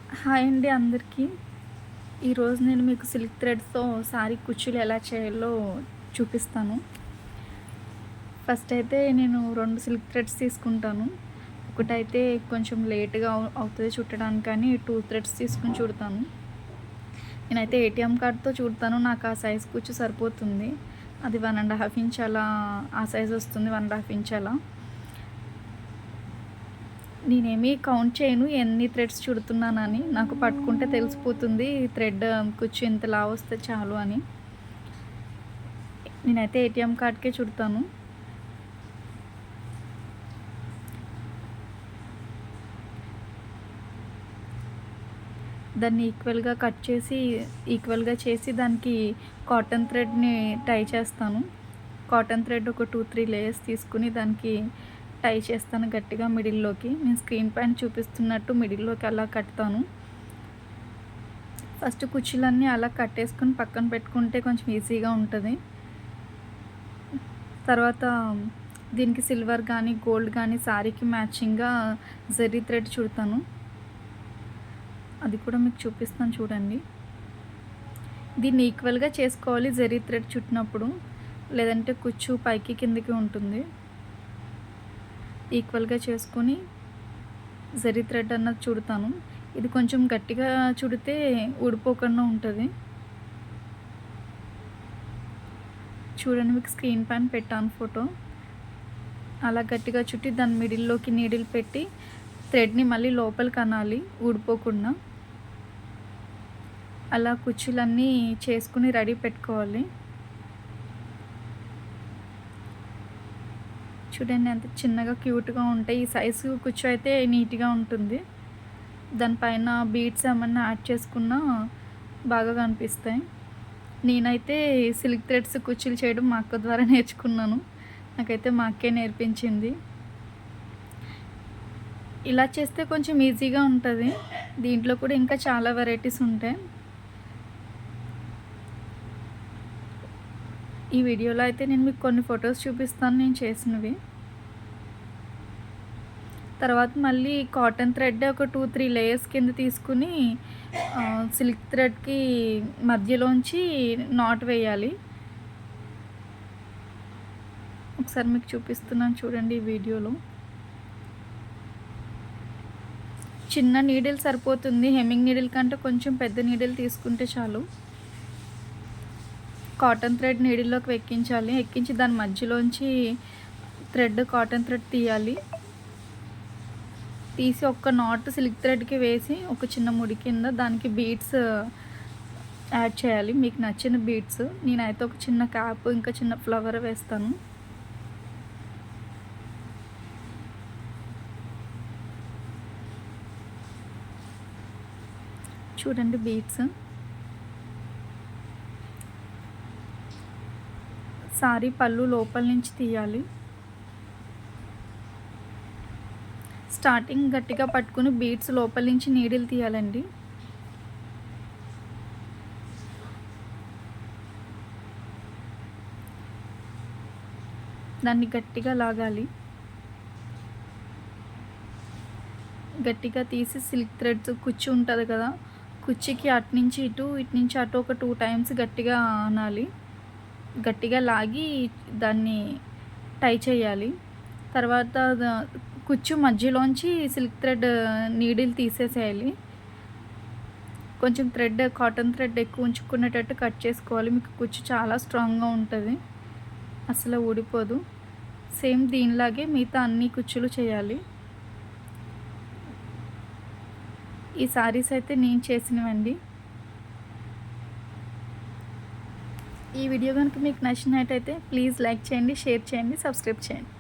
Hi అండి అందరికీ. ఈరోజు నేను మీకు సిల్క్ థ్రెడ్స్‌తో సారీ కుచ్చులు ఎలా చేయాలో చూపిస్తాను. ఫస్ట్ అయితే నేను 2 సిల్క్ థ్రెడ్స్ తీసుకుంటాను. ఒకటైతే కొంచెం లేట్‌గా అవుతది చుట్టడానికని 2 థ్రెడ్స్ తీసుకొని చుడతాను. నేనైతే ఏటీఎం కార్డ్‌తో చుడతాను. నాకు ఆ సైజ్ కుచ్చు సరిపోతుంది. అది 1 ½ ఇంచ్ అలా ఆ సైజ్ వస్తుంది. 1 ½ ఇంచ్ అలా. నేనేమి కౌంట్ చేయను ఎన్ని థ్రెడ్స్ చుడుతున్నానని. నాకు పట్టుకుంటే తెలిసిపోతుంది థ్రెడ్ కుచ్చు ఇంత లావొస్తే చాలు అని. నేనైతే ఏటీఎం కార్డ్‌కే చుడతాను. దాన్ని ఈక్వల్‌గా కట్ చేసి, ఈక్వల్‌గా చేసి దానికి కాటన్ థ్రెడ్‌ని టై చేస్తాను. కాటన్ థ్రెడ్ ఒక 2, 3 లేయర్స్ తీసుకొని దానికి టై చేస్తాను గట్టిగా మిడిల్‌లోకి. నేను స్క్రీన్ పైన చూపిస్తున్నట్టు మిడిల్‌లోకి అలా కడతాను. ఫస్ట్ కుచ్చులన్నీ అలా కట్టేసుకొని పక్కన పెట్టుకుంటే కొంచెం ఈజీగా ఉంటది. తర్వాత దీనికి సిల్వర్ గానీ, గోల్డ్ గానీ సారీకి మ్యాచింగ్‌గా జరీ థ్రెడ్ చుడతాను. అది కూడా మీకు చూపిస్తాను చూడండి. దీన్ని ఈక్వల్‌గా చేసుకోవాలి జరీ థ్రెడ్ చుట్టినప్పుడు. లేదంటే కుచ్చు పైకి కిందకి ఉంటుంది. ఈక్వల్‌గా చేసుకొని జరీ థ్రెడ్ అన్నది చుడతాను. ఇది కొంచెం గట్టిగా చుడితే ఊడిపోకుండా ఉంటది. చూడండి మీకు స్క్రీన్ పైన పెట్టాను ఫోటో. అలా గట్టిగా చుట్టి దాని మిడిల్‌లోకి నీడిల్ పెట్టి థ్రెడ్‌ని మళ్ళీ లోపలికి అనాలి ఊడిపోకుండా. అలా కుచ్చులన్నీ చేసుకొని రెడీ పెట్టుకోవాలి. చూడండి ఎంత చిన్నగా క్యూట్‌గా ఉంటాయి. ఈ సైజు కుచ్చు అయితే నీట్‌గా ఉంటుంది. దానిపైన బీడ్స్ ఏమన్నా యాడ్ చేసుకున్నా బాగా కనిపిస్తాయి. నేనైతే సిల్క్ థ్రెడ్స్ కుచ్చులు చేయడం మా అక్క ద్వారా నేర్చుకున్నాను. నాకైతే మా అక్కే నేర్పించింది. ఇలా చేస్తే కొంచెం ఈజీగా ఉంటది. దీంట్లో కూడా ఇంకా చాలా వెరైటీస్ ఉంటాయి. ఈ వీడియోలో అయితే నేను మీకు కొన్ని ఫొటోస్ చూపిస్తాను నేను చేసినవి. తర్వాత మళ్ళీ కాటన్ థ్రెడ్ ఒక 2, 3 లేయర్స్ కింద తీసుకుని సిల్క్ థ్రెడ్‌కి మధ్యలోంచి నాట్ వేయాలి. ఒకసారి మీకు చూపిస్తున్నాను చూడండి ఈ వీడియోలో. చిన్న నీడిల్ సరిపోతుంది. హెమ్మింగ్ నీడిల్ కంటే కొంచెం పెద్ద నీడిల్ తీసుకుంటే చాలు. కాటన్ థ్రెడ్ నీడిల్‌లోకి ఎక్కించాలి. ఎక్కించి దాని మధ్యలోంచి కాటన్ థ్రెడ్ తీయాలి. తీసి ఒక్క నాట్ సిల్క్ థ్రెడ్‌కి వేసి ఒక చిన్న ముడి కింద దానికి బీడ్స్ యాడ్ చేయాలి. మీకు నచ్చిన బీడ్స్. నేనైతే ఒక చిన్న క్యాప్ ఇంకా చిన్న ఫ్లవర్ వేస్తాను. చూడండి బీడ్స్. సారీ పళ్ళు లోపల నుంచి తీయాలి. స్టార్టింగ్ గట్టిగా పట్టుకుని బీడ్స్ లోపల నుంచి నీడిల్ తీయాలండి. దాన్ని గట్టిగా లాగాలి. గట్టిగా తీసి సిల్క్ థ్రెడ్స్ కుచ్చు ఉంటుంది కదా, కుచ్చికి అటు నుంచి ఇటు, ఇటు నుంచి అటు ఒక 2 టైమ్స్ గట్టిగా అనాలి. గట్టిగా లాగి దాన్ని టై చేయాలి. తర్వాత కుచ్చు మధ్యలోంచి సిల్క్ థ్రెడ్ నీడిల్ తీసేసేయాలి. కొంచెం కాటన్ థ్రెడ్ ఎక్కువ ఉంచుకునేటట్టు కట్ చేసుకోవాలి. మీకు కుచ్చు చాలా స్ట్రాంగ్‌గా ఉంటుంది. అసలు ఊడిపోదు. సేమ్ దీనిలాగే మిగతా అన్ని కుచ్చులు చేయాలి. ఈ సారీస్ అయితే నేను చేసినవండి. ఈ వీడియో కనుక మీకు నచ్చినట్టయితే ప్లీజ్ లైక్ చేయండి, షేర్ చేయండి, సబ్స్క్రైబ్ చేయండి.